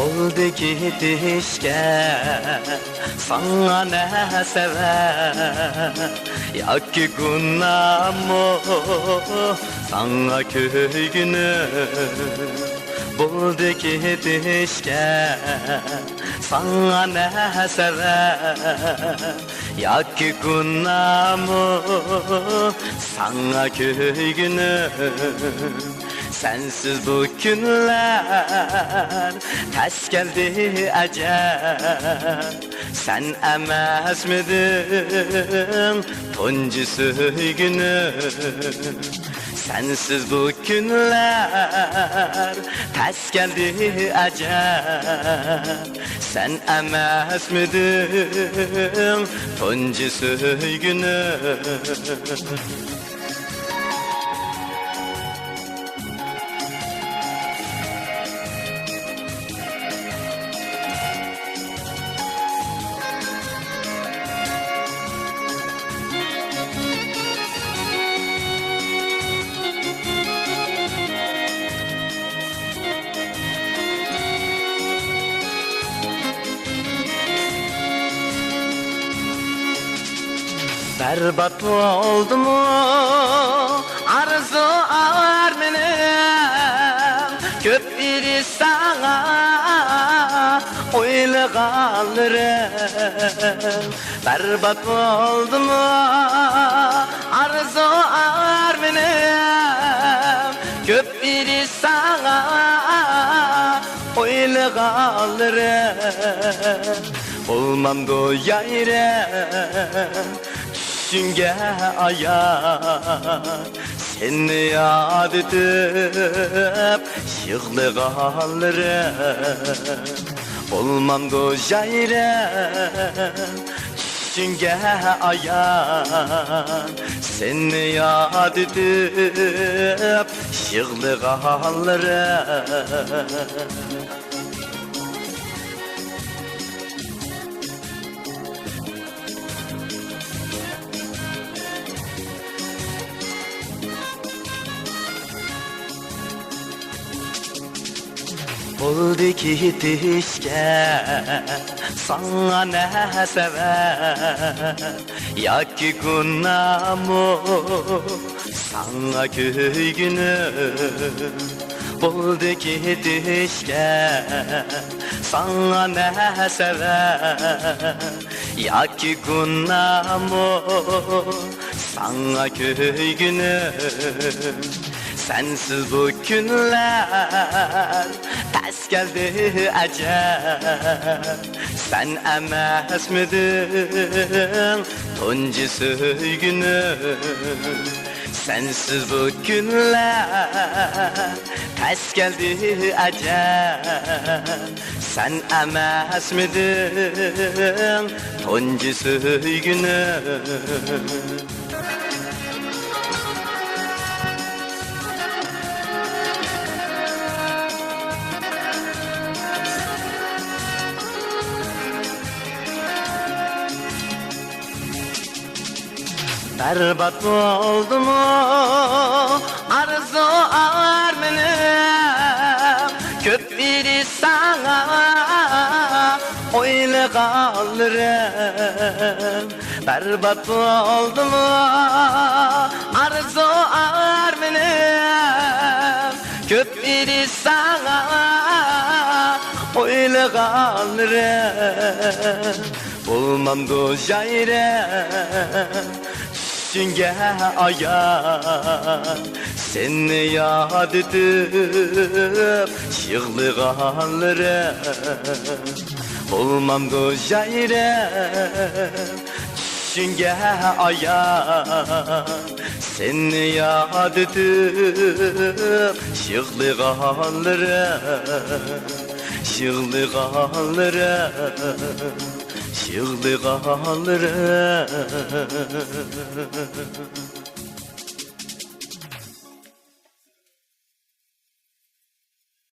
Oldu gidişke sana ne sever ya ki günahımı sana köygünü buldu gidişke sana ne sever ya ki günahımı sana köygünü sensiz bu günler ters geldi ecel sen emez miydin tuncu söygünü sensiz bu günler ters geldi ecel sen emez miydin tuncu söygünü Berbat oldu mu arzu ağır benim köp biri sana oyla kalırım berbat oldu mu arzu ağır benim köp biri sana oyla kalırım olmam doyarım Düşünge ayar seni yad edip yığlı kalırım olmam doyarım Düşünge ayar seni yad edip yığlı kalırım Oldu gidişke sana ne sever ya ki günahımı sana köygünü oldu gidişke sana ne sever ya ki günahımı sana köygünü sensiz bu günler ters geldi ecel sen emez miydin tuncu söygünü sensiz bu günler ters geldi ecel sen emez miydin tuncu söygünü Berbat oldu mu arzu ağır benim köp biri sana oyla kalırım berbat oldu mu arzu ağır benim köp biri sana oyla kalırım olmam doyarım Düşünge ayar seni yad edip yığlı kalırım olmam doyarım Düşünge ayar seni yad edip yığlı kalırım yığlı kalırım yığlı kalırım